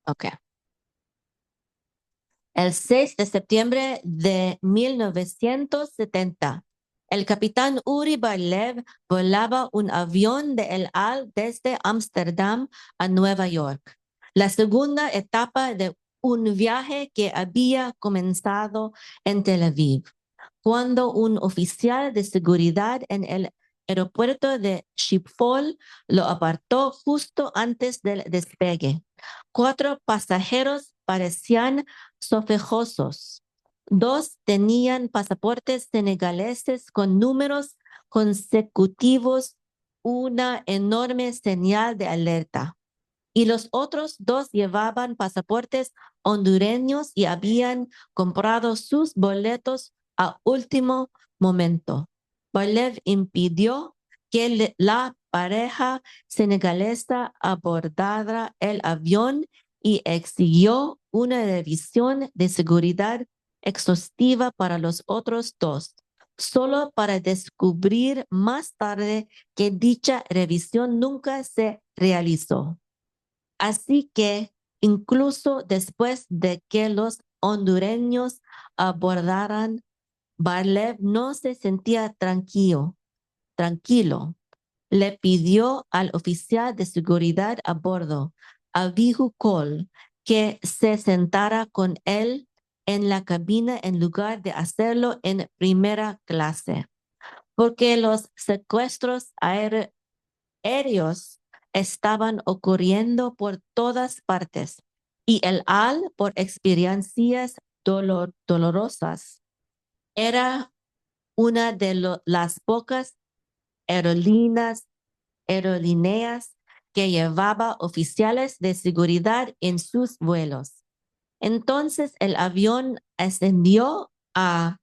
Ok. El 6 de septiembre de 1970, el capitán Uri Bar-Lev volaba un avión de El Al desde Ámsterdam a Nueva York, la segunda etapa de un viaje que había comenzado en Tel Aviv, cuando un oficial de seguridad en el aeropuerto de Schiphol lo apartó justo antes del despegue. 4 pasajeros parecían sospechosos. 2 tenían pasaportes senegaleses con números consecutivos, una enorme señal de alerta. Y los otros 2 llevaban pasaportes hondureños y habían comprado sus boletos a último momento. Barlev impidió que la pareja senegalesa abordara el avión y exigió una revisión de seguridad exhaustiva para los otros 2, solo para descubrir más tarde que dicha revisión nunca se realizó. Así que incluso después de que los hondureños abordaran, Barlev no se sentía tranquilo. Le pidió al oficial de seguridad a bordo, Abihu Cole, que se sentara con él en la cabina en lugar de hacerlo en primera clase, porque los secuestros aéreos estaban ocurriendo por todas partes y el AL, por experiencias dolorosas, era una de las pocas aerolíneas que llevaba oficiales de seguridad en sus vuelos. Entonces el avión ascendió a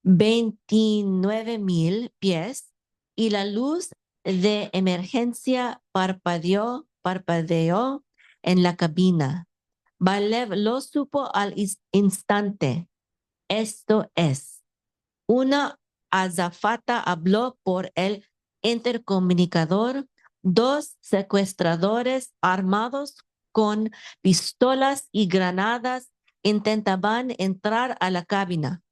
29,000 pies y la luz de emergencia parpadeó en la cabina. Barlev lo supo al instante. Esto es, una azafata habló por el intercomunicador. 2 secuestradores armados con pistolas y granadas intentaban entrar a la cabina.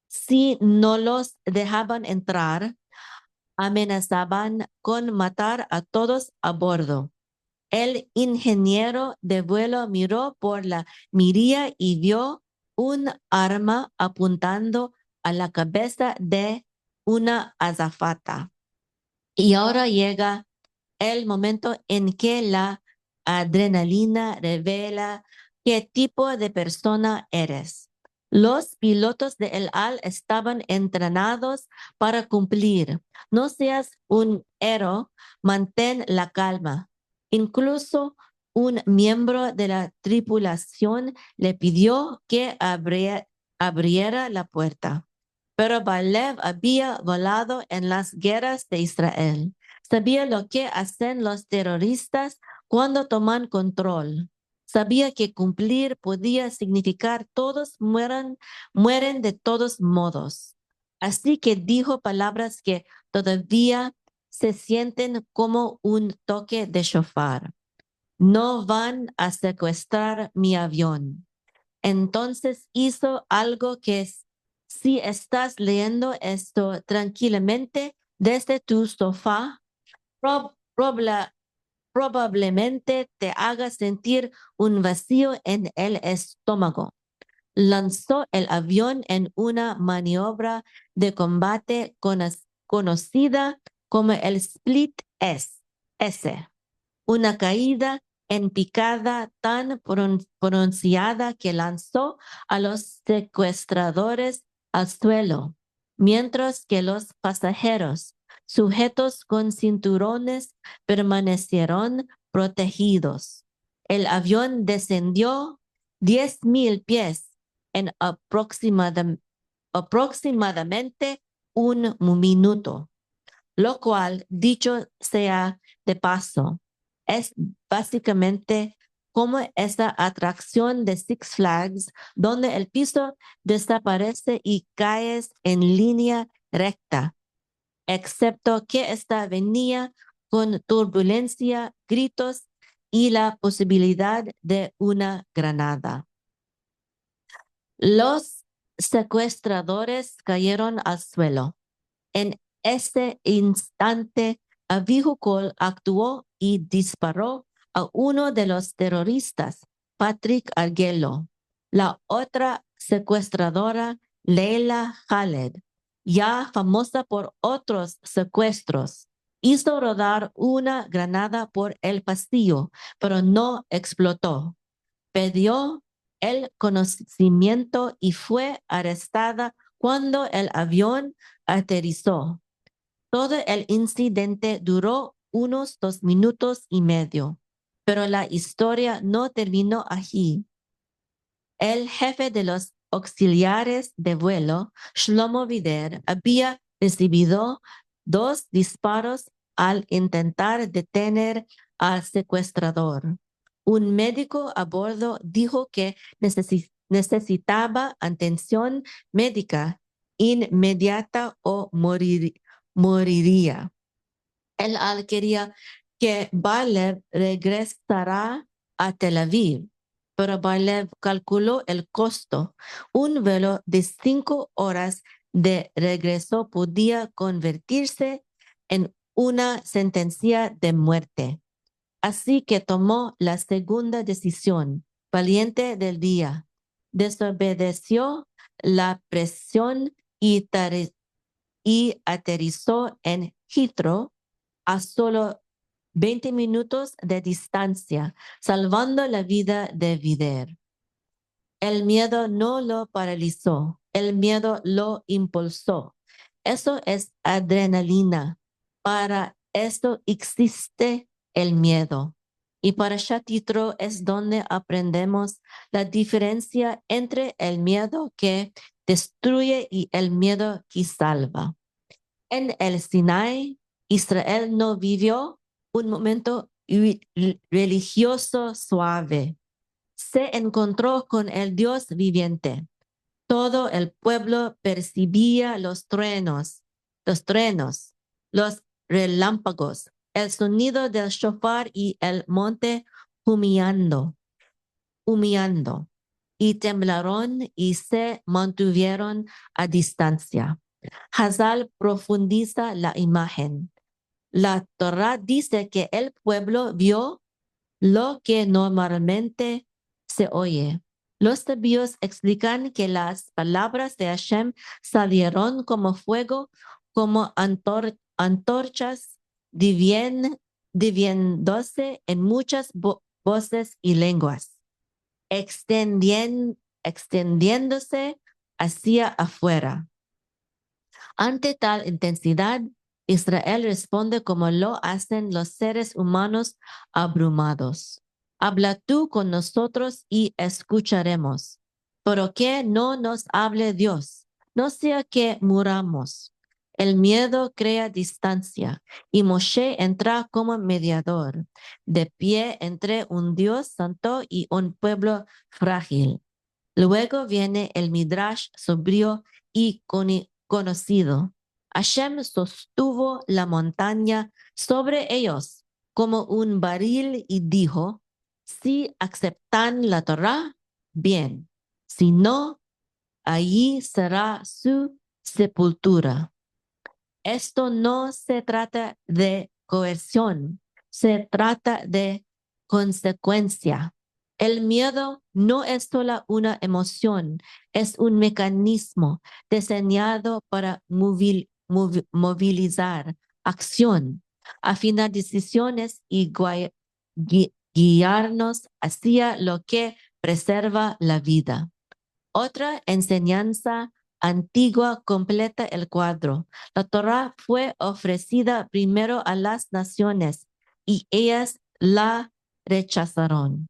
Si no los dejaban entrar, amenazaban con matar a todos a bordo. El ingeniero de vuelo miró por la mirilla y vio un arma apuntando a la cabeza de una azafata. Y ahora llega el momento en que la adrenalina revela qué tipo de persona eres. Los pilotos de El Al estaban entrenados para cumplir. No seas un héroe, mantén la calma. Incluso un miembro de la tripulación le pidió que abriera la puerta. Pero Barlev había volado en las guerras de Israel. Sabía lo que hacen los terroristas cuando toman control. Sabía que cumplir podía significar todos mueren de todos modos. Así que dijo palabras que todavía se sienten como un toque de shofar. No van a secuestrar mi avión. Entonces hizo algo que si estás leyendo esto tranquilamente desde tu sofá, probablemente te haga sentir un vacío en el estómago. Lanzó el avión en una maniobra de combate conocida como el Split S, una caída en picada tan pronunciada que lanzó a los secuestradores al suelo, mientras que los pasajeros, sujetos con cinturones, permanecieron protegidos. El avión descendió 10,000 pies en aproximadamente un minuto, lo cual, dicho sea de paso, es básicamente como esa atracción de Six Flags donde el piso desaparece y caes en línea recta, excepto que esta venía con turbulencia, gritos y la posibilidad de una granada. Los secuestradores cayeron al suelo. En este instante, Abihucol actuó y disparó a uno de los terroristas, Patrick Arguello. La otra secuestradora, Leila Khaled, ya famosa por otros secuestros, hizo rodar una granada por el pasillo, pero no explotó. Pidió el conocimiento y fue arrestada cuando el avión aterrizó. Todo el incidente duró unos 2 minutos y medio, pero la historia no terminó allí. El jefe de los auxiliares de vuelo, Shlomo Vider, había recibido 2 disparos al intentar detener al secuestrador. Un médico a bordo dijo que necesitaba atención médica inmediata o moriría. Él quería que Barlev regresara a Tel Aviv, pero Barlev calculó el costo. Un vuelo de 5 horas de regreso podía convertirse en una sentencia de muerte. Así que tomó la segunda decisión, valiente del día. Desobedeció la presión y aterrizó en Heathrow a solo 20 minutos de distancia, salvando la vida de Vider. El miedo no lo paralizó, el miedo lo impulsó. Eso es adrenalina. Para esto existe el miedo. Y para Yitro es donde aprendemos la diferencia entre el miedo que destruye y el miedo que salva. En el Sinai, Israel no vivió un momento religioso suave. Se encontró con el Dios viviente. Todo el pueblo percibía los relámpagos, el sonido del shofar y el monte humeando, y temblaron y se mantuvieron a distancia. Hazal profundiza la imagen. La Torá dice que el pueblo vio lo que normalmente se oye. Los sabios explican que las palabras de Hashem salieron como fuego, como antorchas, dividiéndose en muchas voces y lenguas, extendiéndose hacia afuera. Ante tal intensidad, Israel responde como lo hacen los seres humanos abrumados. Habla tú con nosotros y escucharemos. Pero que no nos hable Dios, no sea que muramos. El miedo crea distancia y Moshe entra como mediador, de pie entre un Dios santo y un pueblo frágil. Luego viene el Midrash sobrio y conocido. Hashem sostuvo la montaña sobre ellos como un barril y dijo, si aceptan la Torah, bien, si no, allí será su sepultura. Esto no se trata de coerción, se trata de consecuencia. El miedo no es solo una emoción, es un mecanismo diseñado para movilizar acción, afinar decisiones y guiarnos hacia lo que preserva la vida. Otra enseñanza antigua completa el cuadro. La Torá fue ofrecida primero a las naciones y ellas la rechazaron.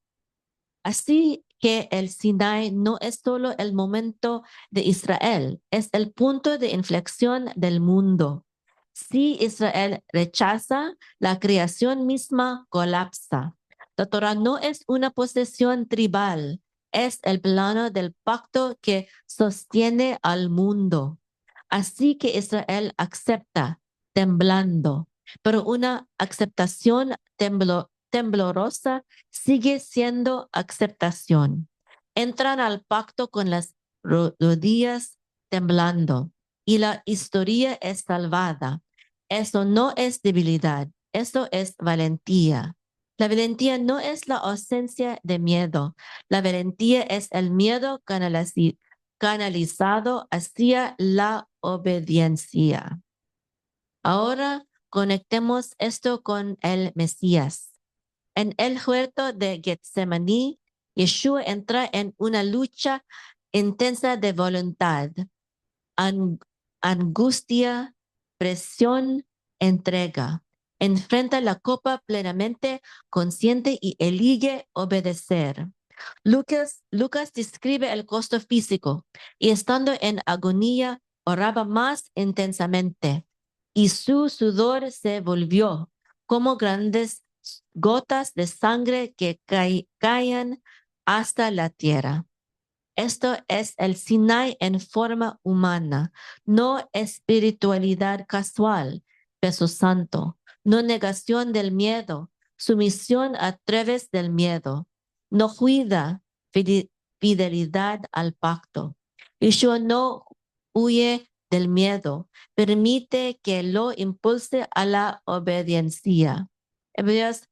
Así que el Sinai no es solo el momento de Israel, es el punto de inflexión del mundo. Si Israel rechaza, la creación misma colapsa. La Torah no es una posesión tribal, es el plano del pacto que sostiene al mundo. Así que Israel acepta temblando, pero una aceptación temblorosa sigue siendo aceptación. Entran al pacto con las rodillas temblando y la historia es salvada. Eso no es debilidad, eso es valentía. La valentía no es la ausencia de miedo. La valentía es el miedo canalizado hacia la obediencia. Ahora conectemos esto con el Mesías. En el huerto de Getsemaní, Yeshua entra en una lucha intensa de voluntad, angustia, presión, entrega. Enfrenta la copa plenamente consciente y elige obedecer. Lucas describe el costo físico y estando en agonía oraba más intensamente y su sudor se volvió como grandes gotas de sangre que caían hasta la tierra. Esto es el Sinai en forma humana, no espiritualidad casual, peso santo, no negación del miedo, sumisión a través del miedo, no cuida fidelidad al pacto. Yeshua no huye del miedo, permite que lo impulse a la obediencia. Hebreos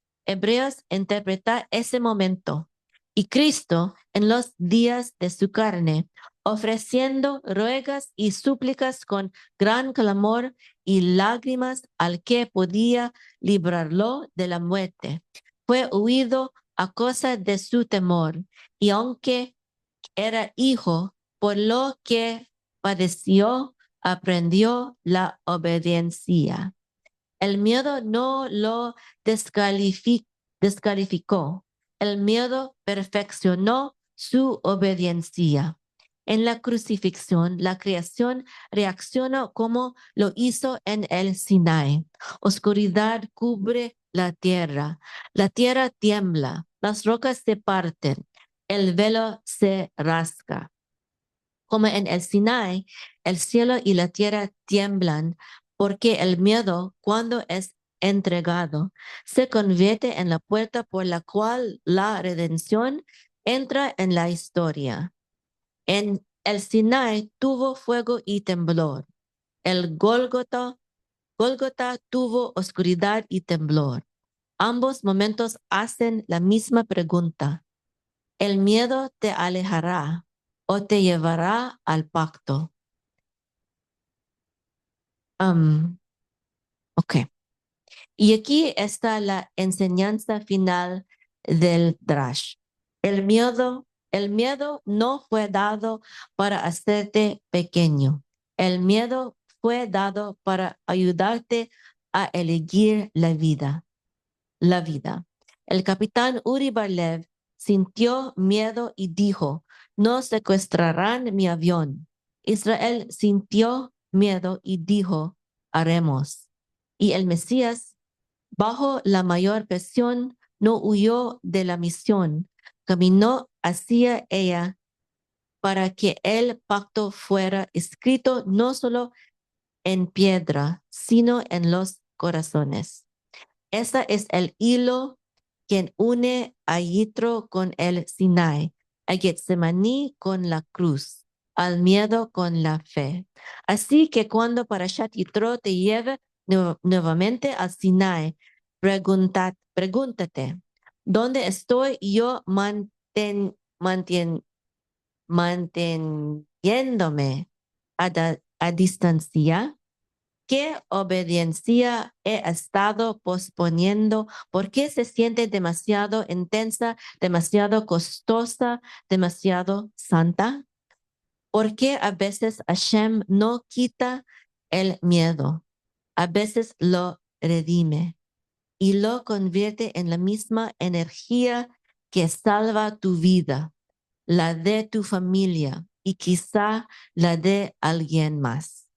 interpreta ese momento. Y Cristo, en los días de su carne, ofreciendo ruegas y súplicas con gran clamor y lágrimas al que podía librarlo de la muerte, fue huido a causa de su temor, y aunque era hijo, por lo que padeció, aprendió la obediencia. El miedo no lo descalificó. El miedo perfeccionó su obediencia. En la crucifixión, la creación reaccionó como lo hizo en el Sinai. Oscuridad cubre la tierra tiembla, las rocas se parten, el velo se rasga. Como en el Sinai, el cielo y la tierra tiemblan porque el miedo, cuando es entregado, se convierte en la puerta por la cual la redención entra en la historia. En el Sinai tuvo fuego y temblor. El Gólgota tuvo oscuridad y temblor. Ambos momentos hacen la misma pregunta. ¿El miedo te alejará o te llevará al pacto? Ok. Y aquí está la enseñanza final del Drash. El miedo no fue dado para hacerte pequeño. El miedo fue dado para ayudarte a elegir la vida. El capitán Uri Barlev sintió miedo y dijo, no secuestrarán mi avión. Israel sintió miedo y dijo, haremos. Y el Mesías, bajo la mayor presión, no huyó de la misión, caminó hacia ella para que el pacto fuera escrito no solo en piedra, sino en los corazones. Ese es el hilo que une a Yitro con el Sinai, a Getsemaní con la cruz, al miedo con la fe. Así que cuando Parashat Yitro te lleve nuevamente al Sinai, pregúntate, ¿dónde estoy yo manteniéndome a distancia? ¿Qué obediencia he estado posponiendo? ¿Por qué se siente demasiado intensa, demasiado costosa, demasiado santa? ¿Por qué a veces Hashem no quita el miedo? A veces lo redime y lo convierte en la misma energía que salva tu vida, la de tu familia y quizá la de alguien más.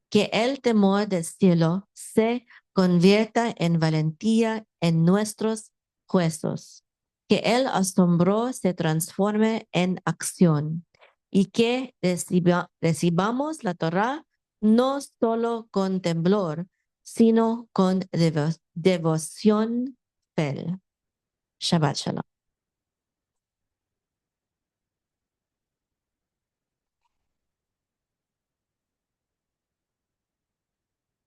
Que el temor del cielo se convierta en valentía en nuestros huesos, que el asombro se transforme en acción y que recibamos la Torah no solo con temblor, sino con devoción fiel. Shabbat Shalom.